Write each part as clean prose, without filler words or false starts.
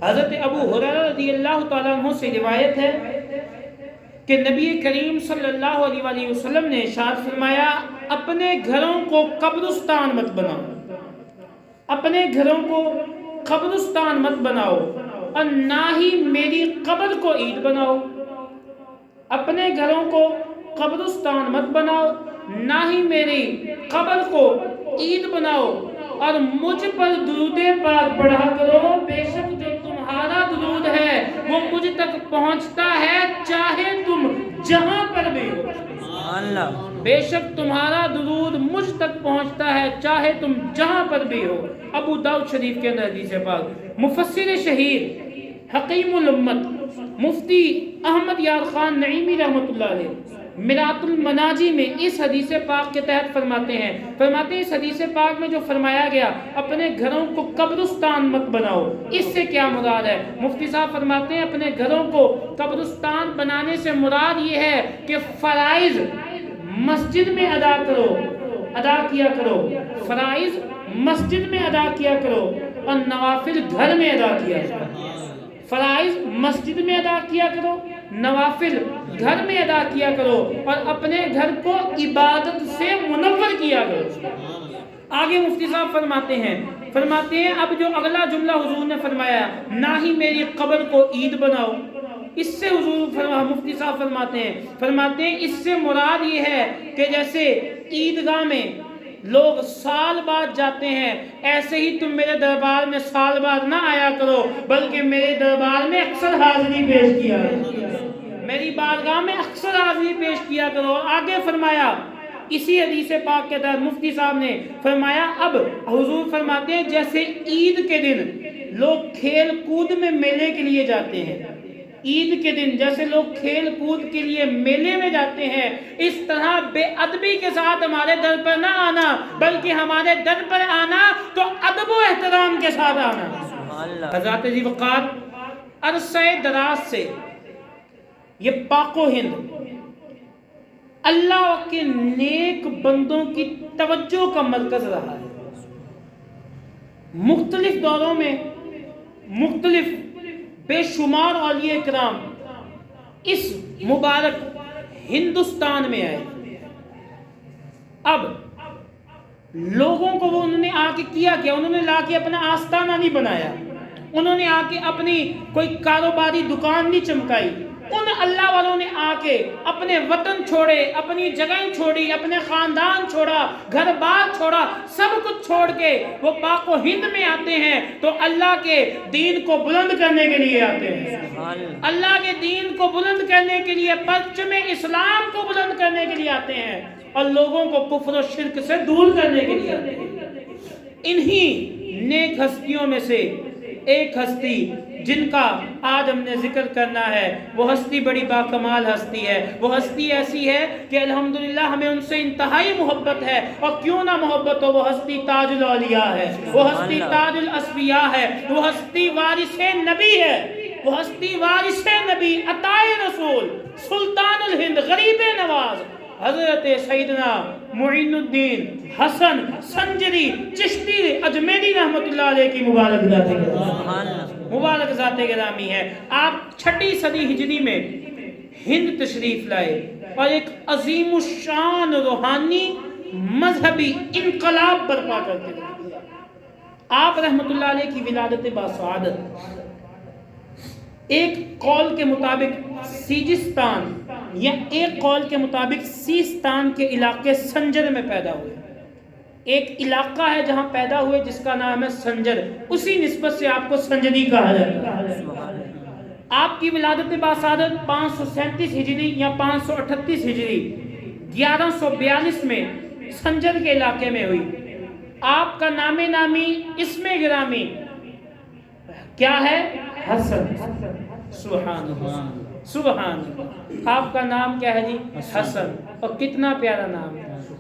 حضرت ابو ہریرہ رضی اللہ تعالیٰ عنہ سے روایت ہے کہ نبی کریم صلی اللہ علیہ وآلہ وسلم نے ارشاد فرمایا اپنے گھروں کو قبرستان مت بناؤ، اپنے گھروں کو قبرستان مت بناؤ، اور نہ ہی میری قبر کو عید بناؤ۔ اپنے گھروں کو قبرستان مت بناؤ، نہ ہی میری قبر کو عید بناؤ، اور مجھ پر درود پاک پڑھا کرو، بے شک جو تمہارا درود ہے وہ مجھ تک پہنچتا ہے چاہے تم جہاں پر بھی ہو۔ بے شک تمہارا درود مجھ تک پہنچتا ہے چاہے تم جہاں پر بھی ہو۔ ابو داؤد شریف کے اندر حدیث پاک۔ مفسر شہیر حکیم الامت مفتی احمد یار خان نعیمی رحمۃ اللہ علیہ مرات المناجی میں اس حدیث پاک کے تحت فرماتے ہیں اس حدیث پاک میں جو فرمایا گیا اپنے گھروں کو قبرستان مت بناؤ، اس سے کیا مراد ہے؟ مفتی صاحب فرماتے ہیں اپنے گھروں کو قبرستان بنانے سے مراد یہ ہے کہ فرائض مسجد میں ادا کیا کرو، فرائض مسجد میں ادا کیا کرو، اور نوافل گھر میں ادا کیا کرو۔ فرائض مسجد میں ادا کیا کرو، نوافل گھر میں ادا کیا کرو، اور اپنے گھر کو عبادت سے منور کیا کرو۔ آگے مفتی صاحب فرماتے ہیں اب جو اگلا جملہ حضور نے فرمایا نہ ہی میری قبر کو عید بناؤ، اس سے حضور مفتی صاحب فرماتے ہیں اس سے مراد یہ ہے کہ جیسے عیدگاہ میں لوگ سال بعد جاتے ہیں، ایسے ہی تم میرے دربار میں سال بعد نہ آیا کرو، بلکہ میرے دربار میں اکثر حاضری پیش کیا کرو، میری بارگاہ میں اکثر حاضری پیش کیا کرو۔ آگے فرمایا اسی حدیث پاک کے تحت مفتی صاحب نے فرمایا اب حضور فرماتے ہیں جیسے عید کے دن لوگ کھیل کود میں میلے کے لیے جاتے ہیں، عید کے دن جیسے لوگ کھیل کود کے لیے میلے میں جاتے ہیں، اس طرح بے ادبی کے ساتھ ہمارے در پر نہ آنا، بلکہ ہمارے در پر آنا تو ادب و احترام کے ساتھ آنا۔ حضرت ذی وقار عرصہ دراز سے یہ پاک و ہند اللہ کے نیک بندوں کی توجہ کا مرکز رہا ہے۔ مختلف دوروں میں مختلف بے شمار اولیاء کرام اس مبارک ہندوستان میں آئے۔ اب لوگوں کو وہ انہوں نے آ کے کیا انہوں نے لا کے اپنا آستانہ نہیں بنایا، انہوں نے آ کے اپنی کوئی کاروباری دکان نہیں چمکائی، ان اللہ والوں نے آ کے اپنے وطن چھوڑے، اپنی جگہیں چھوڑی، اپنے خاندان چھوڑا، گھر بار چھوڑا، سب کچھ چھوڑ کے وہ پاک و ہند میں آتے ہیں تو اللہ کے دین کو بلند کرنے کے لیے آتے ہیں، اللہ کے دین کو بلند کرنے کے لیے، پرچم اسلام کو بلند کرنے کے لیے آتے ہیں، اور لوگوں کو کفر و شرک سے دور کرنے کے لیے آتے ہیں۔ انہی نیک ہستیوں میں سے ایک ہستی جن کا آج ہم نے ذکر کرنا ہے، وہ ہستی بڑی باکمال ہستی ہے، وہ ہستی ایسی ہے کہ الحمدللہ ہمیں ان سے انتہائی محبت ہے، اور کیوں نہ محبت ہو، وہ ہستی تاج الاولیاء ہے، وہ ہستی تاج الاسفیاء ہے، وہ ہستی وارث نبی ہے، وہ ہستی وارث نبی، عطائے رسول، سلطان الہند، غریب نواز حضرت سیدنا معین الدین حسن سنجری چشتی اجمیری رحمت اللہ علیہ کی مبارک ذات گرامی ہے۔ آپ 6 صدی ہجری میں ہند تشریف لائے اور ایک عظیم الشان روحانی مذہبی انقلاب برپا کرتے تھے۔ آپ رحمت اللہ علیہ کی ولادت باسعادت ایک قول کے مطابق سیجستان یا ایک قول کے مطابق سیستان کے علاقے سنجر میں پیدا ہوئے۔ ایک علاقہ ہے جہاں پیدا ہوئے جس کا نام ہے سنجر، اسی نسبت سے آپ کو سنجری کہا جاتا ہے۔ آپ کی ولادت باسعادت 537 ہجری یا 538 ہجری 1142 میں سنجر کے علاقے میں ہوئی۔ آپ کا نام نامی اسم گرامی کیا ہے؟ حسن۔ سبحان اللہ، سبحان اللہ، آپ کا نام کیا ہے جی؟ حسن، اور کتنا پیارا نام ہے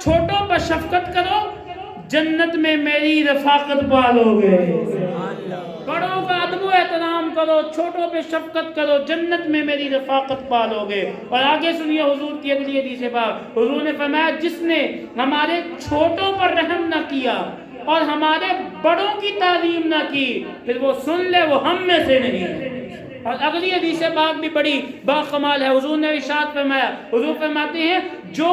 چھوٹوں پر شفقت کرو، جنت میں میری رفاقت پالو گے۔ بڑوں کا ادب و احترام کرو، چھوٹوں پہ شفقت کرو، جنت میں میری رفاقت پالو گے۔ اور آگے سنیے حضور کی اگلی حدیث پاک، حضور نے فرمایا جس نے ہمارے چھوٹوں پر رحم نہ کیا اور ہمارے بڑوں کی تعظیم نہ کی، پھر وہ سن لے وہ ہم میں سے نہیں ہے۔ اور اگلی حدیث پاک بھی بڑی باکمال ہے، حضور نے ارشاد فرمایا، حضور فرماتے ہیں جو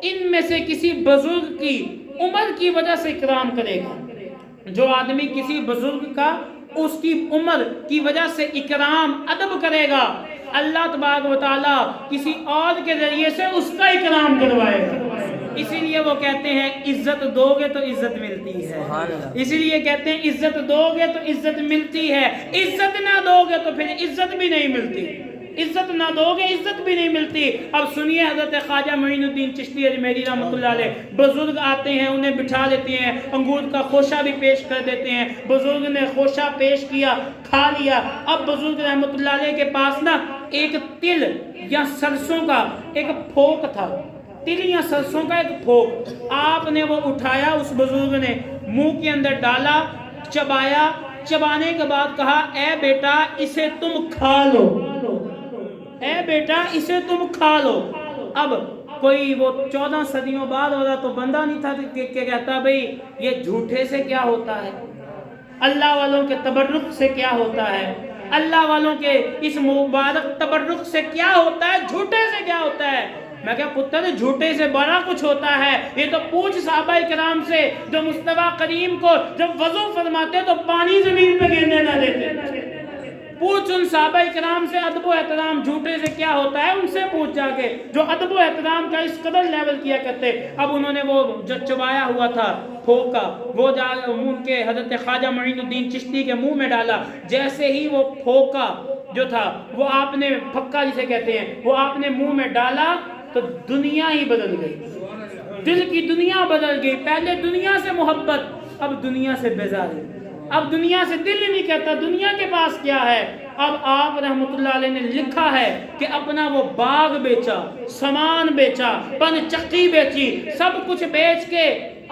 ان میں سے کسی بزرگ کی عمر کی وجہ سے اکرام کرے گا، جو آدمی کسی بزرگ کا اس کی عمر کی وجہ سے اکرام ادب کرے گا، اللہ تبارک و تعالی کسی اور کے ذریعے سے اس کا اکرام کروائے گا۔ اسی لیے وہ کہتے ہیں عزت دو گے تو عزت ملتی ہے، اسی لیے کہتے ہیں عزت دو گے تو عزت ملتی ہے، عزت نہ دو گے تو پھر عزت بھی نہیں ملتی، عزت نہ دو گے عزت بھی نہیں ملتی۔ اب سنیے حضرت خواجہ معین الدین چشتی اجمیری رحمۃ اللہ علیہ، بزرگ آتے ہیں انہیں بٹھا لیتے ہیں، انگور کا خوشہ بھی پیش کر دیتے ہیں، بزرگ نے خوشہ پیش کیا، کھا لیا۔ اب بزرگ رحمۃ اللہ علیہ کے پاس نا ایک تل یا سرسوں کا ایک پھوک تھا، تل یا سرسوں کا ایک پھوک، آپ نے وہ اٹھایا، اس بزرگ نے منہ کے اندر ڈالا، چبایا، چبانے کے بعد کہا اے بیٹا اسے تم کھا لو، اے بیٹا اسے تم کھا لو۔ اب کوئی وہ 14 صدیوں بعد والا تو بندہ نہیں تھا کہ کہتا بھئی یہ جھوٹے سے کیا ہوتا ہے، اللہ والوں کے تبرک سے کیا ہوتا ہے، اللہ والوں کے اس مبارک تبرک سے کیا ہوتا ہے، جھوٹے سے کیا ہوتا ہے۔ میں کہا پتر جھوٹے سے بڑا کچھ ہوتا ہے، یہ تو پوچھ صحابہ کرام سے جو مصطفیٰ کریم کو جب وضو فرماتے تو پانی زمین پہ گرنے نہ دیتے، پوچھ ان صحابہ کرام سے ادب و احترام جھوٹے سے کیا ہوتا ہے، ان سے پوچھ جا کے جو ادب و احترام کا اس قدر لیول کیا کرتے۔ اب انہوں نے وہ جو چبایا ہوا تھا پھوکا وہ جا ان کے حضرت خواجہ معین الدین چشتی کے منہ میں ڈالا، جیسے ہی وہ پھوکا جو تھا وہ آپ نے پھکا جسے کہتے ہیں وہ آپ نے منہ میں ڈالا تو دنیا ہی بدل گئی، دل کی دنیا بدل گئی، پہلے دنیا سے محبت اب دنیا سے بیزاری، اب دنیا سے دل نہیں کہتا دنیا کے پاس کیا ہے۔ اب آپ رحمت اللہ علیہ نے لکھا ہے کہ اپنا وہ باغ بیچا، سامان بیچا، پن چکی بیچی، سب کچھ بیچ کے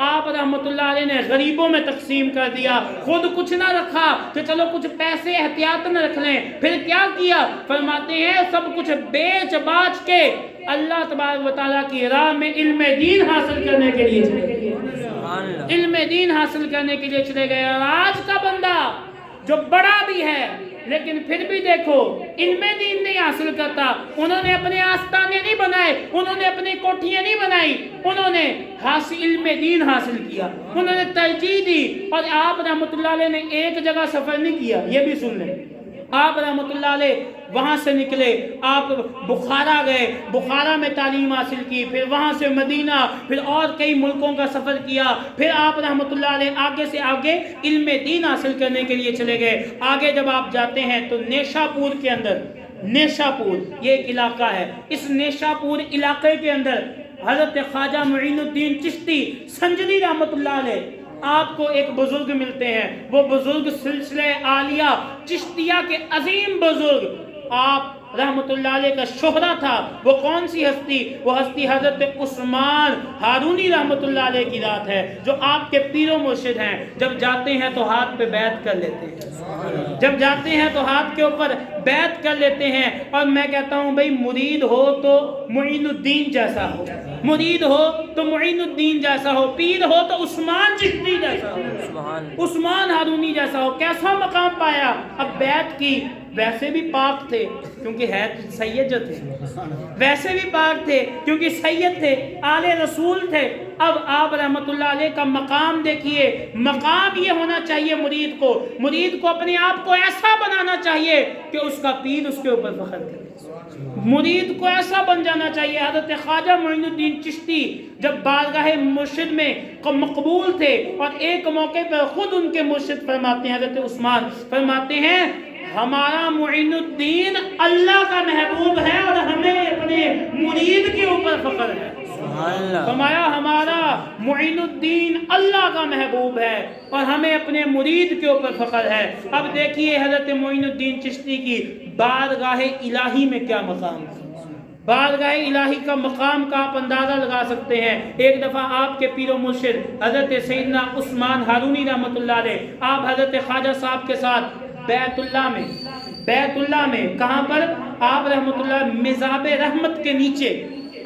آپ رحمت اللہ علیہ نے غریبوں میں تقسیم کر دیا، خود کچھ نہ رکھا کہ چلو کچھ پیسے احتیاطاً رکھ لیں، پھر کیا کیا، فرماتے ہیں سب کچھ بیچ باچ کے اللہ تبارک و تعالیٰ کی راہ میں علم دین حاصل کرنے کے لیے چلے گئے، علم دین حاصل کرنے کے لیے چلے گئے۔ اور آج کا بندہ جو بڑا بھی ہے لیکن پھر بھی دیکھو علم دین نہیں حاصل کرتا، انہوں نے اپنے آستانے نہیں بنائے، انہوں نے اپنی کوٹھیاں نہیں بنائی، انہوں نے علم دین حاصل کیا، انہوں نے ترجیح دی۔ اور آپ رحمت اللہ علیہ نے ایک جگہ سفر نہیں کیا، یہ بھی سن لیں، آپ رحمت اللہ علیہ وہاں سے نکلے، آپ بخارا گئے، بخارا میں تعلیم حاصل کی، پھر وہاں سے مدینہ، پھر اور کئی ملکوں کا سفر کیا، پھر آپ رحمت اللہ علیہ آگے سے آگے علم دین حاصل کرنے کے لیے چلے گئے۔ آگے جب آپ جاتے ہیں تو نیشا پور کے اندر، نیشا پور یہ ایک علاقہ ہے، اس نیشا پور علاقے کے اندر حضرت خواجہ معین الدین چشتی سنجلی رحمت اللہ علیہ آپ کو ایک بزرگ ملتے ہیں، وہ بزرگ سلسلہ عالیہ چشتیہ کے عظیم بزرگ، آپ رحمت اللہ علیہ کا شہرہ تھا۔ وہ کون سی ہستی؟ وہ ہستی حضرت عثمان ہارونی رحمت اللہ علیہ کی ذات ہے، جو آپ کے پیر و مرشد ہیں۔ جب جاتے ہیں تو ہاتھ پہ بیعت کر لیتے ہیں، جب جاتے ہیں تو ہاتھ کے اوپر بیعت کر لیتے ہیں۔ اور میں کہتا ہوں بھئی مرید ہو تو معین الدین جیسا ہو، مرید ہو تو معین الدین جیسا ہو، پیر ہو تو عثمان چشتی جیسا ہو، عثمان ہارونی جیسا ہو۔ کیسا مقام پایا؟ اب بیعت کی، ویسے بھی پاک تھے کیونکہ ہے سید جو تھے، ویسے بھی پاک تھے کیونکہ سید تھے، آل رسول تھے۔ اب آپ رحمت اللہ علیہ کا مقام دیکھیے، مقام یہ ہونا چاہیے مرید کو اپنے آپ کو ایسا بنانا چاہیے کہ اس کا پیر اس کے اوپر فخر کرے، مرید کو ایسا بن جانا چاہیے۔ حضرت خواجہ معین الدین چشتی جب بارگاہ مرشد میں مقبول تھے اور ایک موقع پر خود ان کے مرشد فرماتے ہیں، حضرت عثمان فرماتے ہیں ہمارا معین الدین اللہ کا محبوب ہے اور ہمیں اپنے مرید کے اوپر فخر ہے۔ فرمایا ہمارا معین الدین اللہ کا محبوب ہے اور ہمیں اپنے مرید کے اوپر فخر ہے۔ اب دیکھیے حضرت معین الدین چشتی کی بارگاہ الہی میں کیا مقام تھا، بارگاہ الہی کا مقام کا آپ اندازہ لگا سکتے ہیں۔ ایک دفعہ آپ کے پیر و مرشد حضرت سیدنا عثمان ہارونی رحمۃ اللہ علیہ، آپ حضرت خواجہ صاحب کے ساتھ بیت اللہ میں کہاں پر؟ آپ رحمۃ اللہ مزاب رحمت کے نیچے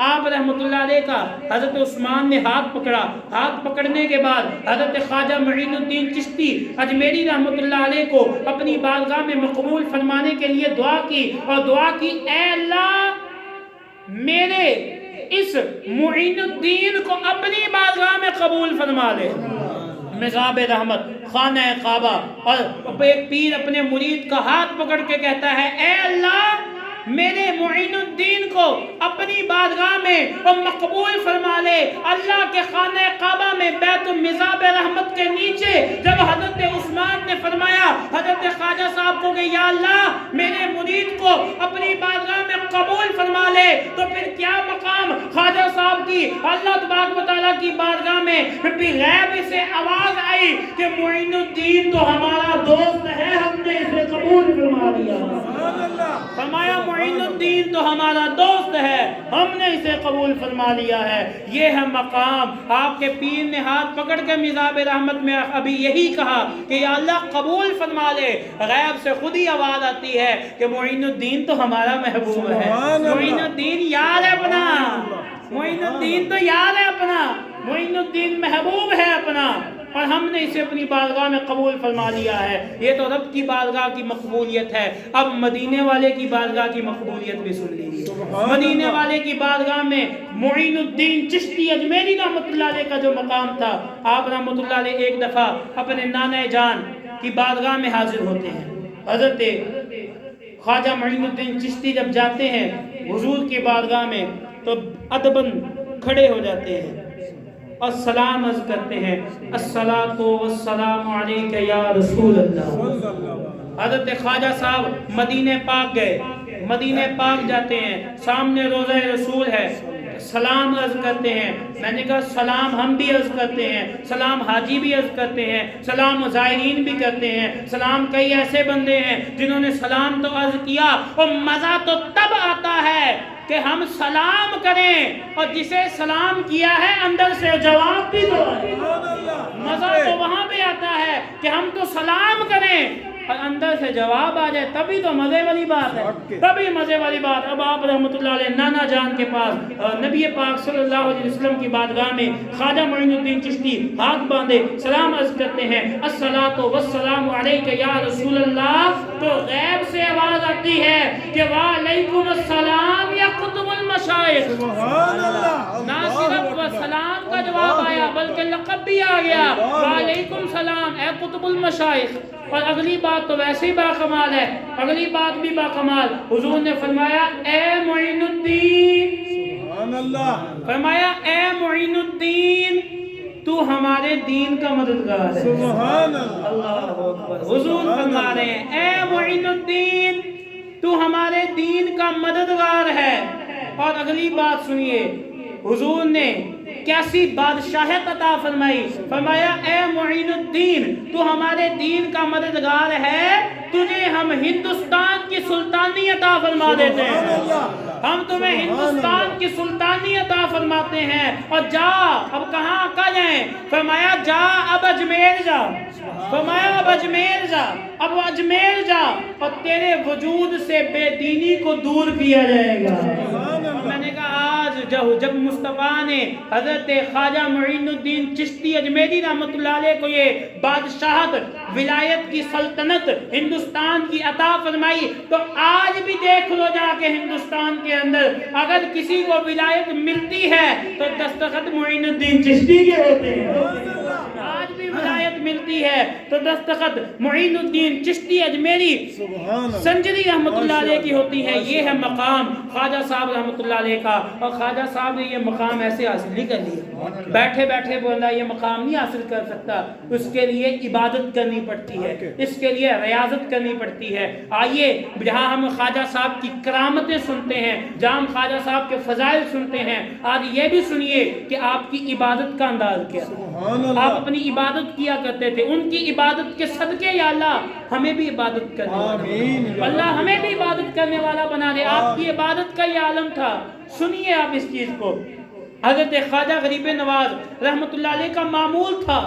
آپ رحمۃ اللہ علیہ کا حضرت عثمان نے ہاتھ پکڑا۔ ہاتھ پکڑنے کے بعد حضرت خواجہ معین الدین چشتی اجمیری رحمۃ اللہ علیہ کو اپنی بارگاہ میں مقبول فرمانے کے لیے دعا کی، اور دعا کی اے اللہ میرے اس معین الدین کو اپنی بارگاہ میں قبول فرما لے۔ مزاب رحمت، خانہ کعبہ، اور ایک پیر اپنے مرید کا ہاتھ پکڑ کے کہتا ہے اے اللہ میرے معین الدین کو اپنی بارگاہ میں مقبول فرما لے۔ اللہ کے خانہ کعبہ میں بیت مزاب رحمت کے نیچے جب حضرت عثمان نے فرمایا حضرت خواجہ صاحب کو کہ یا اللہ میرے مرید کو اپنی بارگاہ میں قبول فرما لے، تو پھر کیا مقام خواجہ صاحب کی اللہ تبارک و تعالیٰ کی بارگاہ میں بھی غیب سے آواز آئی کہ معین الدین تو ہمارا دوست ہے، ہم نے اسے قبول فرما لیا۔ فرمایا معین الدین تو ہمارا دوست ہے، ہم نے اسے قبول فرما لیا ہے۔ یہ ہے مقام۔ آپ کے پیر نے ہاتھ پکڑ کے مزاب رحمت میں ابھی یہی کہا کہ یا اللہ قبول فرما لے، غیب سے خود ہی آواز آتی ہے کہ معین الدین تو ہمارا محبوب ہے، معین الدین یار ہے اپنا، معین الدین تو یار ہے اپنا، معین الدین محبوب ہے اپنا، اور ہم نے اسے اپنی بارگاہ میں قبول فرما لیا ہے۔ یہ تو رب کی بارگاہ کی مقبولیت ہے۔ اب مدینے والے کی بارگاہ کی مقبولیت بھی سن لیجیے۔ مدینے والے کی بارگاہ میں معین الدین چشتی اجمیری رحمۃ اللہ علیہ کا جو مقام تھا، آپ رحمۃ اللہ علیہ ایک دفعہ اپنے نانا جان کی بارگاہ میں حاضر ہوتے ہیں۔ حضرت خواجہ معین الدین چشتی جب جاتے ہیں حضور کی بارگاہ میں تو ادباً کھڑے ہو جاتے ہیں اور سلام عرض کرتے ہیں الصلاۃ والسلام علیک یا رسول اللہ۔ حضرت خواجہ صاحب مدینہ پاک گئے، مدینہ پاک جاتے ہیں، سامنے روضہ رسول ہے، سلام عرض کرتے ہیں۔ میں نے کہا سلام ہم بھی عرض کرتے ہیں، سلام حاجی بھی عرض کرتے ہیں، سلام زائرین بھی کرتے ہیں، سلام کئی ایسے بندے ہیں جنہوں نے سلام تو عرض کیا، اور مزہ تو تب آتا ہے کہ ہم سلام کریں اور جسے سلام کیا ہے اندر سے جواب بھی دو آئے۔ مزہ تو وہاں پہ آتا ہے کہ ہم تو سلام کریں اور اندر سے جواب آ جائے، تبھی تو مزے والی بات ہے، تبھی مزے والی بات۔ اب آپ رحمۃ اللہ علیہ نانا جان کے پاس نبی پاک صلی اللہ علیہ وسلم کی بارگاہ میں خواجہ معین الدین چشتی ہاتھ باندھے سلام عرض کرتے ہیں الصلاۃ والسلام علیک یا رسول اللہ، تو غیب سے آواز آتی ہے کہ وعلیکم السلام یا قطب المشائخ۔ نہ صرف سلام کا جواب آیا بلکہ لقب بھی آ گیا، وعلیکم السلام اے قطب المشائخ۔ اور اگلی بات تو ویسے ہی باکمال ہے، اگلی بات بھی باکمال۔ حضور نے فرمایا اے معین الدین، فرمایا اے معین الدین تو ہمارے دین کا مددگار ہے۔ سبحان اللہ اکبر۔ حضور فرما رہے ہیں اے معین الدین تو ہمارے دین کا مددگار ہے۔ اور اگلی بات سنیے، حضور نے کیسی بادشاہت عطا فرمائی، فرمایا اے معین الدین تو ہمارے دین کا مددگار ہے، تجھے ہم ہندوستان کی سلطانی عطا فرما دیتے ہیں، ہم تمہیں ہندوستان کی سلطانی عطا فرماتے ہیں، اور جا اب کہاں کا جائیں، فرمایا جا اب اجمیر جا، فرمایا اب اجمیر جا، اب اجمیر جا اور تیرے وجود سے بے دینی کو دور کیا جائے گا۔ میں نے کہا آج جب مصطفیٰ نے حضرت خواجہ معین الدین چشتی اجمیری رحمۃ اللہ علیہ کو یہ بادشاہت ولایت کی سلطنت ہندوستان کی عطا فرمائی، تو آج بھی دیکھ لو جا کے ہندوستان کے اندر اگر کسی کو ولایت ملتی ہے تو دستخط معین الدین چشتی کے ہوتے ہیں۔ آج بھی ولایت ملتی ہے تو دستخط معین الدین چشتی اجمیری سنجری رحمۃ اللہ علیہ کی ہوتی ہے۔ یہ ہے مقام خواجہ صاحب رحمۃ اللہ علیہ کا، اور خواجہ صاحب نے یہ مقام ایسے حاصل نہیں کر لیا۔ بیٹھے بیٹھے بندہ یہ مقام نہیں حاصل کر سکتا، اس کے لیے عبادت کرنی پڑتی ہے، اس کے لیے ریاضت کرنی پڑتی ہے۔ آئیے جہاں ہم خواجہ صاحب کی کرامتیں سنتے ہیں، جہاں ہم خواجہ صاحب کے فضائل سنتے ہیں، آج یہ بھی سنیے کہ آپ کی عبادت کا انداز کیا ہے۔ آپ اپنی عبادت کیا کرتے تھے، ان کی عبادت کے صدقے یا اللہ ہمیں بھی عبادت کرنے والا، اللہ ہمیں بھی عبادت کرنے والا بنا دے۔ آپ کی عبادت کا یہ عالم تھا۔ سنیے آپ اس چیز کو، حضرت خواجہ غریب نواز رحمت اللہ علیہ کا معمول تھا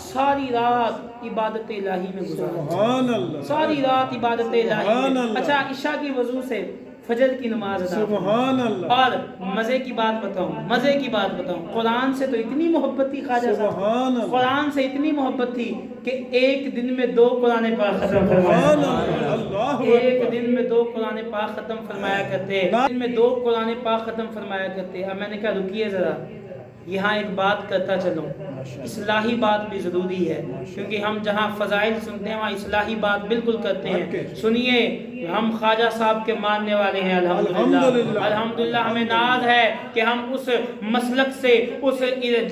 ساری رات عبادت الہی میں گزارا، ساری رات عبادت الہی میں۔ اچھا، عشاء کی وضو سے فجر کی نماز ادا، سبحان اللہ۔ اور مزے کی بات بتاؤں، قرآن سے تو اتنی محبت تھی خواجہ صاحب، قرآن سے اتنی محبت تھی کہ ایک دن میں 2 قرآن پاک ختم فرمایا، ایک دن میں 2 قرآن پاک ختم فرمایا کرتے، دن میں 2 قرآن پاک ختم فرمایا کرتے۔ اب میں نے کہا رکیے ذرا، یہاں ایک بات کرتا چلوں، اصلاحی بات بھی ضروری ہے، کیونکہ ہم جہاں فضائل سنتے ہیں وہاں اصلاحی بات بالکل کرتے ہیں۔ سنیے، ہم خواجہ صاحب کے ماننے والے ہیں الحمدللہ، الحمدللہ ہمیں ناز ہے کہ ہم اس مسلک سے، اس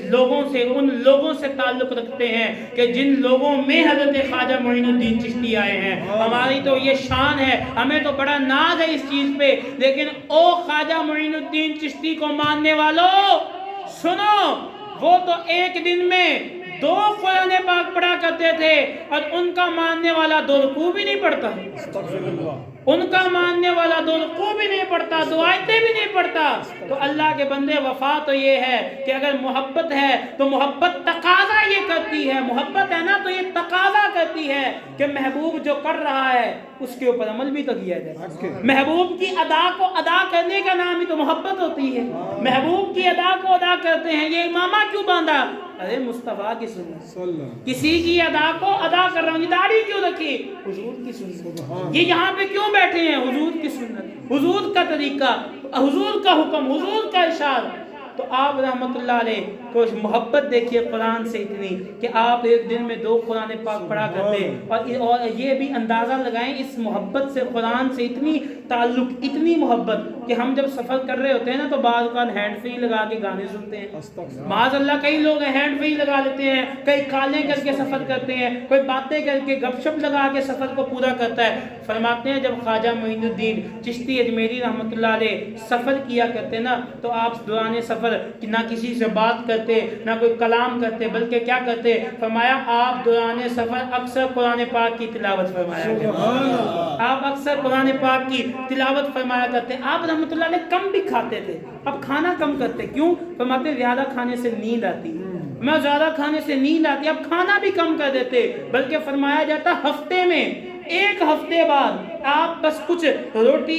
لوگوں سے، ان لوگوں سے تعلق رکھتے ہیں کہ جن لوگوں میں حضرت خواجہ معین الدین چشتی آئے ہیں۔ ہماری تو یہ شان ہے، ہمیں تو بڑا ناز ہے اس چیز پہ، لیکن او خواجہ معین الدین چشتی کو ماننے والوں سنو، وہ تو ایک دن میں 2 قرآن پاک پڑھا کرتے تھے، اور ان کا ماننے والا 2 رکوع بھی نہیں پڑھتا، ان کا ماننے والا 2 رکوع بھی نہیں پڑھتا، 2 آیتیں بھی نہیں پڑھتا۔ تو اللہ کے بندے، وفا تو یہ ہے کہ اگر محبت ہے تو محبت تقاضا یہ کرتی ہے، محبت ہے نا تو یہ تقاضا کرتی ہے کہ محبوب جو کر رہا ہے اس کے اوپر عمل بھی تو کیا جائے۔ محبوب کی ادا کو ادا کرنے کا نام ہی تو محبت ہوتی ہے۔ محبوب کی ادا کو ادا کرتے ہیں، یہ امامہ کیوں باندھا؟ ارے مصطفیٰ کی سنت، کسی کی ادا کو ادا کر رہا ہوں، داڑھی کیوں رکھی؟ حضور کی سنت۔ یہ یہاں پہ کیوں بیٹھے ہیں؟ حضور کی سنت، حضور کا طریقہ، حضور کا حکم، حضور کا ارشاد۔ تو آپ رحمت اللہ علیہ کو محبت دیکھیے قرآن سے اتنی کہ آپ ایک دن میں 2 قرآن پاک پڑھا کرتے، اور یہ بھی اندازہ لگائیں اس محبت سے، قرآن سے اتنی تعلق، اتنی محبت کہ ہم جب سفر کر رہے ہوتے ہیں نا تو بعض اوقات ہینڈ فری لگا کے گانے سنتے ہیں، معاذ اللہ کئی لوگ ہینڈ فری لگا لیتے ہیں، کئی کالیں کر کے سفر کرتے ہیں، کوئی باتیں کر کے گپ شپ لگا کے سفر کو پورا کرتا ہے۔ فرماتے ہیں جب خواجہ معین الدین چشتی اجمیری رحمت اللہ علیہ سفر کیا کرتے نا تو آپ دوران سفر نہ کسی سے بات کرتے، نہ کوئی کلام کرتے، بلکہ کیا کرتے؟ فرمایا آپ دوران سفر اکثر قرآن پاک کی تلاوت فرمایا کرتے، آپ اکثر قرآن پاک کی تلاوت فرمایا کرتے۔ آپ رحمت اللہ علیہ کم بھی کھاتے تھے، اب کھانا کم کرتے، کیوں؟ فرماتے زیادہ کھانے سے نیند آتی، میں زیادہ کھانے سے نیند آتی، اب کھانا بھی کم کر دیتے، بلکہ فرمایا جاتا ہفتے میں 1 ہفتے بعد آپ بس کچھ روٹی،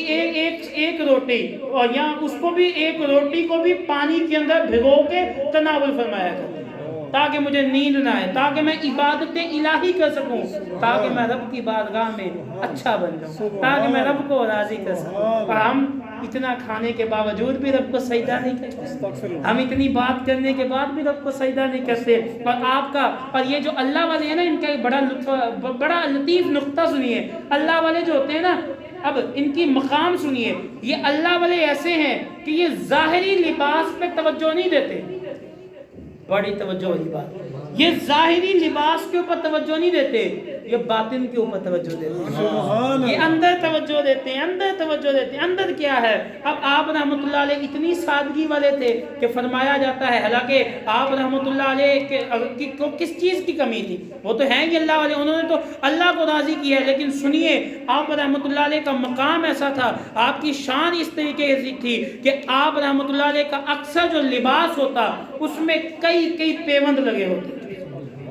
ایک روٹی، اور یہاں اس کو بھی 1 روٹی کو بھی پانی کے اندر بھگو کے تناول فرمایا کرتے، تاکہ مجھے نیند نہ آئے، تاکہ میں عبادت الہی کر سکوں، تاکہ میں رب کی بارگاہ میں اچھا بن جاؤں، تاکہ میں رب کو راضی کر سکوں۔ اور ہم اتنا کھانے کے باوجود بھی رب کو سجدہ نہیں کرتے، ہم اتنی بات کرنے کے بعد بھی رب کو سجدہ نہیں کرتے۔ اور آپ کا، اور یہ جو اللہ والے ہیں نا، ان کا ایک بڑا لطیف نقطہ سنیے، اللہ والے جو ہوتے ہیں نا، اب ان کی مقام سنیے، یہ اللہ والے ایسے ہیں کہ یہ ظاہری لباس پہ توجہ نہیں دیتے، بڑی توجہ والی بات، یہ ظاہری لباس کے اوپر توجہ نہیں دیتے، یہ باطن کے اوپر توجہ دیتے ہیں، یہ اندر توجہ دیتے ہیں، اندر توجہ دیتے ہیں، اندر کیا ہے۔ اب آپ رحمت اللہ علیہ اتنی سادگی والے تھے کہ فرمایا جاتا ہے، حالانکہ آپ رحمت اللہ علیہ کو کس چیز کی کمی تھی؟ وہ تو ہیں ہی اللہ والے، انہوں نے تو اللہ کو راضی کیا ہے، لیکن سنیے آپ رحمت اللہ علیہ کا مقام ایسا تھا، آپ کی شان اس طریقے سے تھی کہ آپ رحمت اللہ علیہ کا اکثر جو لباس ہوتا اس میں کئی پیوند لگے ہوتے،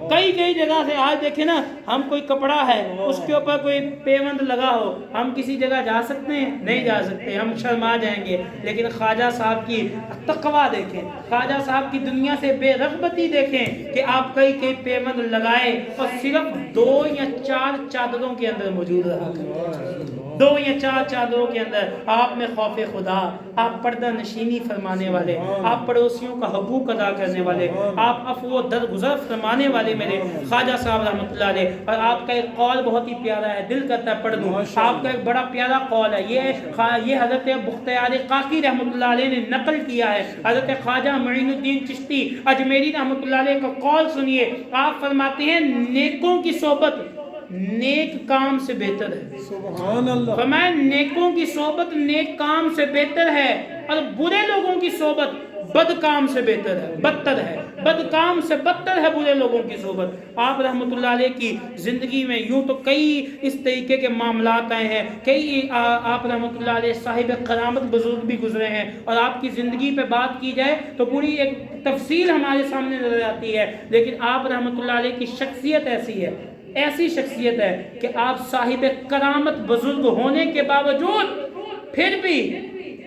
کئی جگہ سے۔ آج دیکھیں نا، ہم کوئی کپڑا ہے اس کے اوپر کوئی پیوند لگا ہو، ہم کسی جگہ جا سکتے ہیں؟ نہیں جا سکتے، ہم شرما جائیں گے۔ لیکن خواجہ صاحب کی تقویٰ دیکھیں، خواجہ صاحب کی دنیا سے بے رغبتی دیکھیں کہ آپ کئی پیوند لگائے اور صرف 2 یا 4 چادروں کے اندر موجود رہا کرتے۔ دو یا چار چادروں کے اندر آپ میں خوف خدا، آپ پردہ نشینی فرمانے والے، آپ پڑوسیوں کا حقوق ادا کرنے والے، آپ عفو و درگزر فرمانے والے میرے خواجہ صاحب رحمۃ اللہ علیہ۔ اور آپ کا ایک قول بہت ہی پیارا ہے، دل کرتا ہے پڑھ دوں، آپ کا ایک بڑا پیارا قول ہے، یہ حضرت بختیار کاکی رحمۃ اللہ علیہ نے نقل کیا ہے۔ حضرت خواجہ معین الدین چشتی اجمیری رحمۃ اللہ علیہ کا قول سنیے، آپ فرماتے ہیں نیکوں کی صحبت نیک کام سے بہتر ہے۔ سبحان اللہ۔ فرمایا نیکوں کی صحبت نیک کام سے بہتر ہے، اور برے لوگوں کی صحبت بد کام سے بہتر ہے، بدتر ہے، بد کام سے بدتر ہے برے لوگوں کی صحبت۔ آپ رحمۃ اللہ علیہ کی زندگی میں یوں تو کئی اس طریقے کے معاملات آئے ہیں، کئی آپ رحمۃ اللہ علیہ صاحب کرامت بزرگ بھی گزرے ہیں، اور آپ کی زندگی پہ بات کی جائے تو پوری ایک تفصیل ہمارے سامنے نظر آتی ہے، لیکن آپ رحمۃ اللہ علیہ کی شخصیت ایسی ہے، ایسی شخصیت ہے کہ آپ صاحب کرامت بزرگ ہونے کے باوجود پھر بھی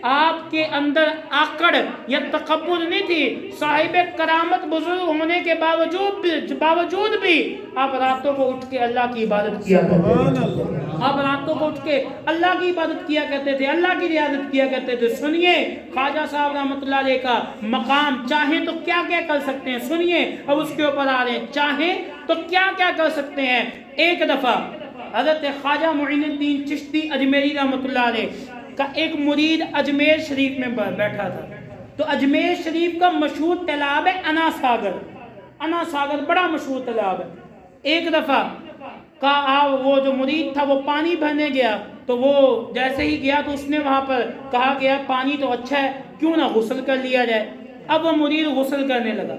آپ کے اندر آکڑ یا تکبر نہیں تھی۔ صاحب کرامت بزرگ ہونے کے باوجود بھی آپ راتوں کو اٹھ کے اللہ کی عبادت کیا کرتے تھے، آپ راتوں کو اٹھ کے اللہ کی عبادت کیا کرتے تھے، اللہ کی ریاضت کیا کرتے تھے۔ سنیے خواجہ صاحب رحمۃ اللہ علیہ کا مقام، چاہیں تو کیا کیا کر سکتے ہیں، سنیے اب اس کے اوپر آ رہے ہیں، چاہیں تو کیا کیا کر سکتے ہیں۔ ایک دفعہ حضرت خواجہ معین الدین چشتی اجمیری رحمۃ اللہ علیہ کا ایک مرید اجمیر شریف میں بیٹھا تھا، تو اجمیر شریف کا مشہور تالاب ہے انا ساگر، انا ساگر بڑا مشہور تالاب ہے۔ ایک دفعہ وہ جو مرید تھا وہ پانی بھرنے گیا، تو وہ جیسے ہی گیا تو اس نے وہاں پر کہا گیا پانی تو اچھا ہے، کیوں نہ غسل کر لیا جائے۔ اب وہ مرید غسل کرنے لگا،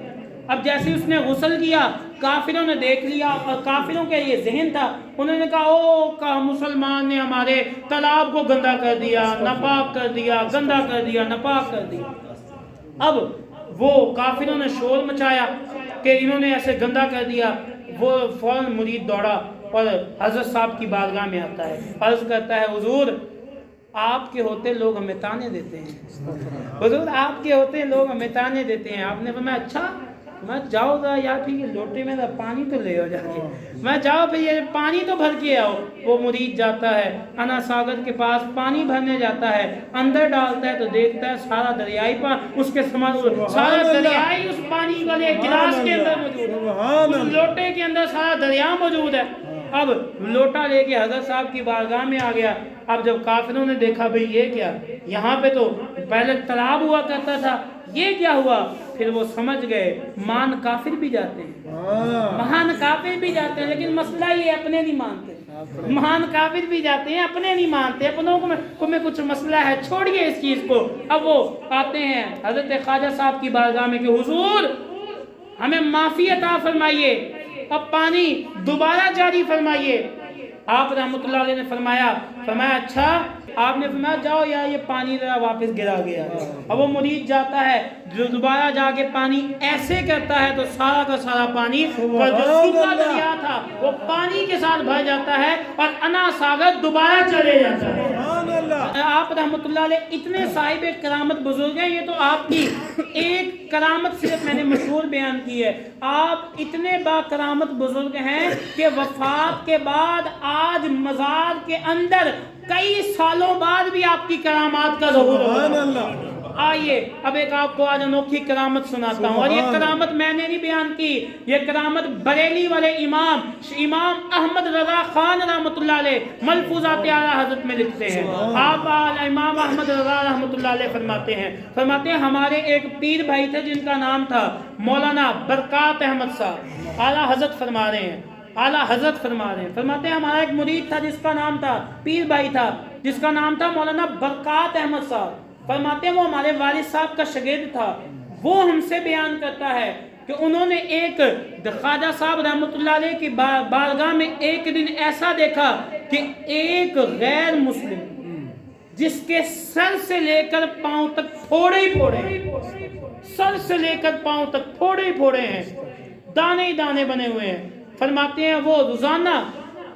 اب جیسے اس نے غسل کیا کافروں نے دیکھ لیا، اور کافروں کے یہ ذہن تھا، انہوں نے کہا او مسلمان نے ہمارے تالاب کو گندا کر دیا، ناپاک کر دیا، گندا کر دیا، ناپاک کر دیا۔ اب وہ کافروں نے شور مچایا کہ انہوں نے ایسے گندا کر دیا۔ وہ فوراً مرید دوڑا اور حضرت صاحب کی بارگاہ میں آتا ہے، عرض کرتا ہے حضور آپ کے ہوتے لوگ ہمیں تانے دیتے ہیں، حضور آپ کے ہوتے لوگ ہمیں تانے دیتے ہیں۔ آپ نے فرمایا اچھا، میں جاؤ ذرا یار پھر یہ لوٹے میں پانی تو لے آؤ جا کے، میں جاؤ پھر یہ پانی تو بھر کے آؤ۔ وہ مرید جاتا ہے انا ساگر کے پاس، پانی بھرنے جاتا ہے، اندر ڈالتا ہے تو دیکھتا ہے سارا دریائی اس کے سارا دریائی اس پانی والے گلاس کے اندر موجود ہے، اس لوٹے کے اندر سارا دریا موجود ہے۔ اب لوٹا لے کے حضرت صاحب کی بارگاہ میں آ گیا۔ اب جب کافروں نے دیکھا بھئی یہ کیا، یہاں پہ تو پہلے تالاب ہوا کرتا تھا، یہ کیا ہوا، پھر وہ سمجھ گئے مان کافر بھی جاتے ہیں، مہان کافر بھی جاتے ہیں، لیکن مسئلہ یہ اپنے نہیں مانتے، مہان کافر بھی جاتے ہیں اپنے نہیں مانتے، اپنوں کو میں کچھ مسئلہ ہے، چھوڑیے اس چیز کو۔ اب وہ آتے ہیں حضرت خواجہ صاحب کی بارگاہ میں کہ حضور ہمیں معافی عطا فرمائیے، اب پانی دوبارہ جاری فرمائیے۔ آپ رحمۃ اللہ علیہ نے فرمایا اچھا، آپ نے فرمایا جاؤ یا یہ پانی ذرا واپس گرا گیا۔ اب وہ مرید جاتا ہے، جو دوبارہ جا کے پانی ایسے کرتا ہے تو سارا کا سارا پانی جو سوکھا دریا تھا وہ پانی کے ساتھ بھر جاتا ہے، اور انا ساگر دوبارہ چلے جاتا ہے۔ آپ رحمۃ اللہ علیہ اتنے صاحب کرامت بزرگ ہیں، یہ تو آپ کی ایک کرامت صرف میں نے مشہور بیان کی ہے، آپ اتنے با کرامت بزرگ ہیں کہ وفات کے بعد آج مزار کے اندر کئی سالوں بعد بھی آپ کی کرامات کا ظہور ہوگا۔ آئیے اب ایک آپ کو آج انوکھی کرامت سناتا ہوں، اور یہ کرامت میں نے نہیں بیان کی، یہ کرامت بریلی والے امام احمد رضا خان رحمۃ اللہ علیہ ملفوظات اعلیٰ حضرت میں لکھتے ہیں۔ آپ امام احمد رضا رحمۃ اللہ علیہ فرماتے ہیں ہمارے ایک پیر بھائی تھے جن کا نام تھا مولانا برکات احمد صاحب، اعلیٰ حضرت فرما رہے ہیں، اعلیٰ حضرت فرماتے ہیں ہمارا ایک مرید تھا جس کا نام تھا، پیر بھائی تھا جس کا نام تھا مولانا برکات احمد صاحب۔ فرماتے ہیں وہ ہمارے والد صاحب کا شاگرد تھا، وہ ہم سے بیان کرتا ہے کہ انہوں نے ایک خواجہ صاحب رحمۃ اللہ علیہ کی بارگاہ میں ایک دن ایسا دیکھا کہ ایک غیر مسلم جس کے سر سے لے کر پاؤں تک پھوڑے ہی پھوڑے ہیں، سر سے لے کر پاؤں تک پھوڑے ہی پھوڑے ہیں، دانے ہی دانے بنے ہوئے ہیں۔ فرماتے ہیں وہ روزانہ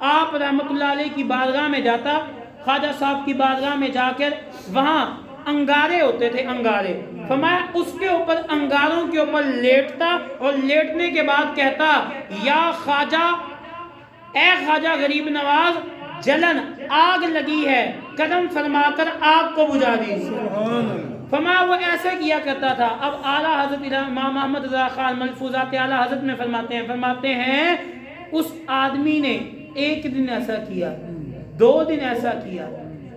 آپ رحمۃ اللہ علیہ کی بارگاہ میں جاتا، خواجہ صاحب کی بارگاہ میں جا کر وہاں انگارے ہوتے تھے، انگارے، فرمایا اس کے اوپر انگاروں کے اوپر لیٹتا، اور لیٹنے کے بعد کہتا یا خواجہ، اے خواجہ غریب نواز، جلن آگ لگی ہے، قدم فرما کر آگ کو بجھا دیجیے۔ فرمایا وہ ایسے کیا کرتا تھا۔ اب اعلیٰ حضرت امام محمد رضا خان ملفوظات اعلیٰ حضرت میں فرماتے ہیں اس آدمی نے ایک دن ایسا کیا، 2 دن ایسا کیا،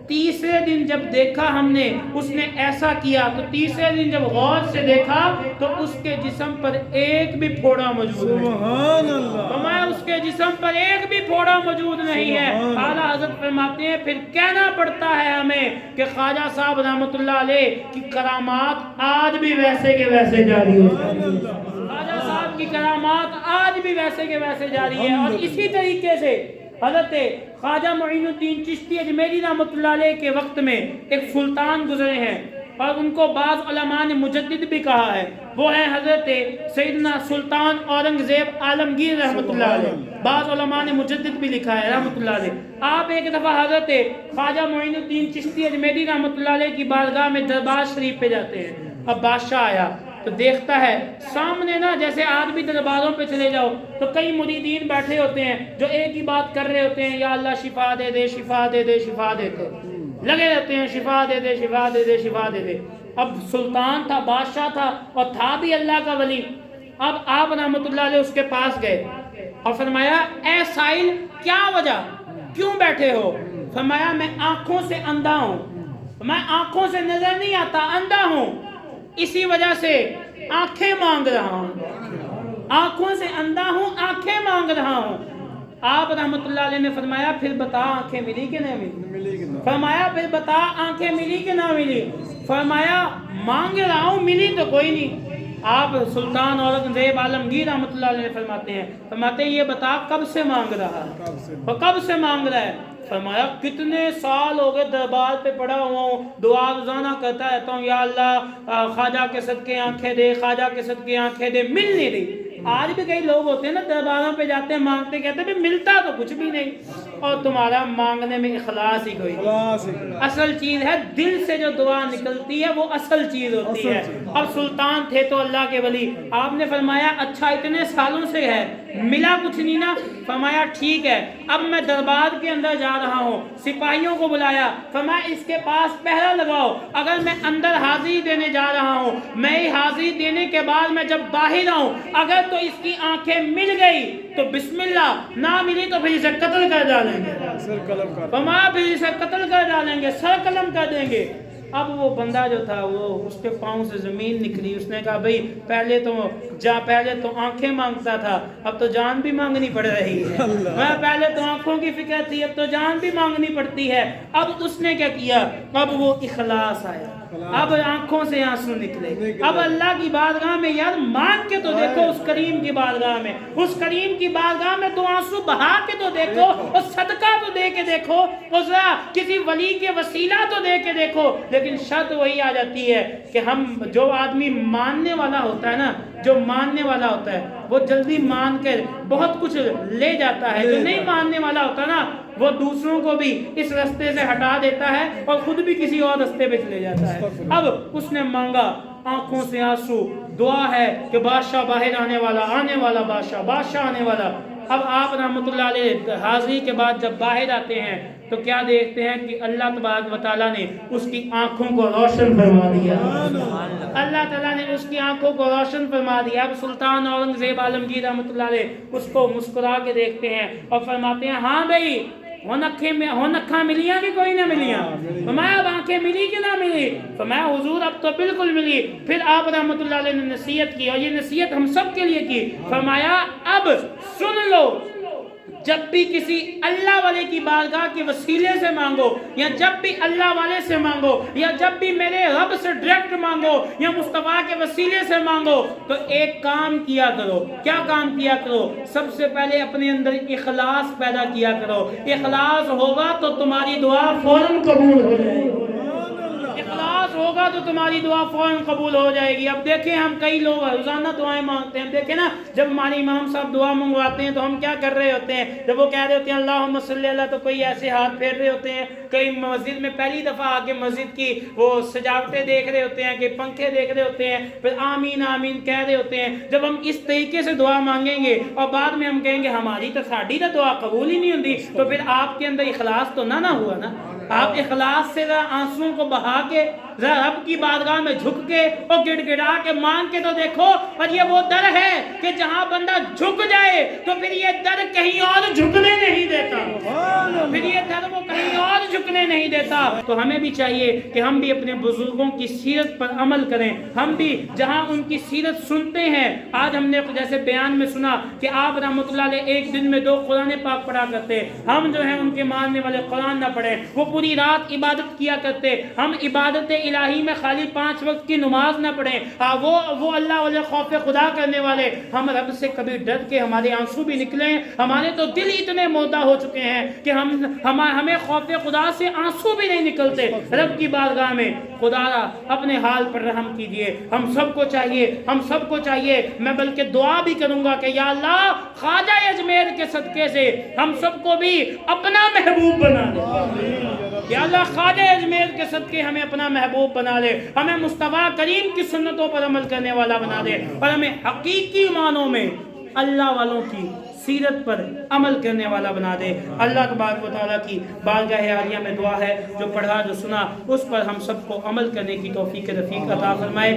تیسرے دن جب دیکھا ہم نے اس نے ایسا کیا، تو تیسرے دن جب غور سے دیکھا تو اس کے جسم پر ایک بھی پھوڑا موجود نہیں۔ سبحان اللہ۔ فرمایا اس کے جسم پر ایک بھی پھوڑا موجود نہیں ہے۔ اعلیٰ حضرت فرماتے ہیں پھر کہنا پڑتا ہے ہمیں کہ خواجہ صاحب رحمۃ اللہ علیہ کی کرامات آج بھی ویسے کے ویسے جاری ہوتی ہیں۔ خواجہ صاحب کی کرامات آج بھی ویسے کے ویسے جاری ہے۔ اور اسی طریقے سے حضرت خواجہ معین الدین چشتی اجمیری رحمۃ اللہ علیہ کے وقت میں ایک سلطان گزرے ہیں اور ان کو بعض علماء نے مجدد بھی کہا ہے، وہ ہیں حضرت سیدنا سلطان اورنگزیب عالمگیر رحمۃ اللہ علیہ۔ بعض علماء نے مجدد بھی لکھا ہے رحمۃ اللہ علیہ۔ آپ ایک دفعہ حضرت خواجہ معین الدین چشتی اجمیری رحمۃ اللہ علیہ کی بارگاہ میں دربار شریف پہ جاتے ہیں۔ اب بادشاہ آیا تو دیکھتا ہے سامنے نا، جیسے آج بھی درباروں پہ چلے جاؤ تو کئی مریدین بیٹھے ہوتے ہیں جو ایک ہی بات کر رہے ہوتے ہیں، یا اللہ شفا دے دے، شفا دے دے، شفا دے دے، لگے رہتے ہیں، شفا دے دے، شفا دے دے، شفا دے دے۔ اب سلطان تھا، بادشاہ تھا اور تھا بھی اللہ کا ولی۔ اب آپ رحمۃ اللہ علیہ اس کے پاس گئے اور فرمایا اے سائل کیا وجہ، کیوں بیٹھے ہو؟ فرمایا میں آنکھوں سے اندھا ہوں، میں آنکھوں سے نظر نہیں آتا، اندھا ہوں، اسی وجہ سے آنکھیں مانگ رہا ہوں، آنکھوں سے اندھا ہوں، آنکھیں مانگ رہا ہوں۔ آپ رحمت اللہ علیہ نے فرمایا پھر بتا آنکھیں ملی کہ نہیں ملی؟ فرمایا پھر بتا آنکھیں ملی کہ نہ ملی؟ فرمایا مانگ رہا ہوں، ملی تو کوئی نہیں۔ آپ سلطان اورنگزیب عالمگیر رحمت اللہ علیہ فرماتے ہیں یہ بتا کب سے مانگ رہا ہے، اور کب سے مانگ رہا ہے؟ فرمایا کتنے سال ہو گئے دربار پہ پڑا ہوا ہوں، دعا روزانہ کرتا رہتا ہوں، یا اللہ خواجہ کے صدقے آنکھیں دے، خواجہ کے صدقے آنکھیں دے، مل نہیں رہی۔ آج بھی کئی لوگ ہوتے ہیں نا درباروں پہ جاتے ہیں مانگتے، کہتے ہیں ملتا تو کچھ بھی نہیں، اور تمہارا مانگنے میں اخلاص ہی کوئی نہیں۔ اصل چیز ہے دل سے جو دعا نکلتی ہے وہ اصل چیز ہوتی ہے۔ اب سلطان تھے تو اللہ کے ولی، آپ نے فرمایا اچھا اتنے سالوں سے ہے ملا کچھ نہیں نا؟ فرمایا ٹھیک ہے اب میں دربار کے اندر جا رہا ہوں، سپاہیوں کو بلایا، فرمایا اس کے پاس پہرا لگاؤ، اگر میں اندر حاضری دینے جا رہا ہوں، میں حاضری دینے کے بعد میں جب باہر آؤں اگر تو اس کی آنکھیں مل گئی تو بسم اللہ، نہ ملی تو پھر اسے قتل کر ڈالیں گے، فرمایا پھر اسے قتل کر ڈالیں گے، سر قلم کر دیں گے۔ اب وہ بندہ جو تھا وہ اس کے پاؤں سے زمین نکلی، اس نے کہا بھئی پہلے تو آنکھیں مانگتا تھا، اب تو جان بھی مانگنی پڑ رہی ہے، پہلے تو آنکھوں کی فکر تھی اب تو جان بھی مانگنی پڑتی ہے۔ اب اس نے کیا کیا؟ اب وہ اخلاص آیا، اب آنکھوں سے آنسو نکلے، اب اللہ کی بارگاہ میں یار مانگ کے تو دیکھو، اس کریم کی بارگاہ میں، اس کریم کی بارگاہ میں تو آنسو بہا کے تو دیکھو، اور صدقہ تو دے کے دیکھو، ذرا کسی ولی کے وسیلہ تو دے کے دیکھو۔ لیکن شرط وہی آ جاتی ہے کہ ہم جو آدمی ماننے والا ہوتا ہے نا، جو ماننے والا ہوتا ہے وہ جلدی مان کر بہت کچھ لے جاتا ہے، جو نہیں ماننے والا ہوتا نا وہ دوسروں کو بھی اس رستے سے ہٹا دیتا ہے اور خود بھی کسی اور رستے پہ چلے جاتا ہے۔ اب اس نے مانگا، آنکھوں سے آنسو، دعا ہے کہ بادشاہ باہر آنے والا بادشاہ آنے والا۔ اب آپ رحمت اللہ علیہ حاضری کے بعد جب باہر آتے ہیں تو کیا دیکھتے ہیں کہ اللہ تبارک و تعالیٰ نے اس کی آنکھوں کو روشن فرما دیا، اللہ تعالیٰ نے اس کی آنکھوں کو روشن فرما دیا۔ اب سلطان اورنگزیب عالمگیر رحمت اللہ علیہ اس کو مسکرا کے دیکھتے ہیں اور فرماتے ہیں ہاں بھائی ہن اکھاں ملیاں کہ کوئی نہ ملیاں؟ فرمایا اب آنکھیں ملی کہ نہ ملی؟ فرمایا حضور اب تو بالکل ملی۔ پھر آپ رحمت اللہ علیہ نے نصیحت کی، اور یہ نصیحت ہم سب کے لیے کی، فرمایا اب سن لو، جب بھی کسی اللہ والے کی بارگاہ کے وسیلے سے مانگو، یا جب بھی اللہ والے سے مانگو، یا جب بھی میرے رب سے ڈائریکٹ مانگو، یا مصطفیٰ کے وسیلے سے مانگو، تو ایک کام کیا کرو۔ کیا کام کیا کرو؟ سب سے پہلے اپنے اندر اخلاص پیدا کیا کرو۔ اخلاص ہوگا تو تمہاری دعا فوراً قبول ہو جائے گی۔ اخلاص اخلاص ہوگا تو تمہاری دعا فوراً قبول ہو جائے گی. اب دیکھیں ہم کئی لوگ روزانہ دعائیں مانگتے ہیں. دیکھیں نا جب ہمارے امام صاحب دعا منگواتے ہیں تو ہم کیا کر رہے ہوتے ہیں؟ جب وہ کہہ رہے ہوتے ہیں اللہم صلی اللہ تو کوئی ایسے ہاتھ پھیر رہے ہوتے ہیں. کئی مسجد میں پہلی دفعہ آ کے مسجد کی وہ سجاوٹیں دیکھ رہے ہوتے ہیں کہ پنکھے دیکھ رہے ہوتے ہیں, پھر آمین آمین کہہ رہے ہوتے ہیں. جب ہم اس طریقے سے دعا مانگیں گے اور بعد میں ہم کہیں گے ہماری تو ساڑی تو دعا قبول ہی نہیں ہوتی, تو پھر آپ کے اندر اخلاص تو نہ ہوا نا. آپ اخلاص سے ذرا آنسوؤں کو بہا کے ذرا رب کی بارگاہ میں جھک کے اور گڑ گڑا کے مانگ کے تو دیکھو. اور یہ وہ در ہے کہ جہاں بندہ جھک جائے تو پھر یہ در کہیں اور جھکنے نہیں دیتا, پھر یہ در وہ کہیں اور جھکنے نہیں دیتا. تو ہمیں بھی چاہیے کہ ہم بھی اپنے بزرگوں کی سیرت پر عمل کریں. ہم بھی جہاں ان کی سیرت سنتے ہیں, آج ہم نے جیسے بیان میں سنا کہ آپ رحمۃ اللہ علیہ ایک دن میں 2 قرآن پاک پڑھا کرتے. ہم جو ہیں ان کے ماننے والے قرآن نہ پڑھیں. وہ پوری رات عبادت کیا کرتے. ہم عبادت الہی میں خالی 5 وقت کی نماز نہ پڑھیں. وہ اللہ والے خوف خدا کرنے والے. ہم رب سے کبھی ڈر کے ہمارے آنسو بھی نکلیں. ہمارے تو دل اتنے مردہ ہو چکے ہیں کہ ہمیں خوف خدا سے آنسو بھی نہیں نکلتے. رب کی بارگاہ میں خدا اپنے حال پر رحم کیجئے. ہم سب کو چاہیے میں بلکہ دعا بھی کروں گا کہ یا اللہ خواجہ اجمیر کے صدقے سے ہم سب کو بھی اپنا محبوب بنا دے. یا اللہ خواجہ اجمیر کے صدقے ہمیں اپنا محبوب بنا دے. ہمیں مصطفیٰ کریم کی سنتوں پر عمل کرنے والا بنا دے, اور ہمیں حقیقی معنوں میں اللہ والوں کی سیرت پر عمل کرنے والا بنا دے. اللہ تبارک و تعالیٰ کی بارگاہ عالیہ میں دعا ہے جو پڑھا جو سنا اس پر ہم سب کو عمل کرنے کی توفیق رفیق عطا فرمائے.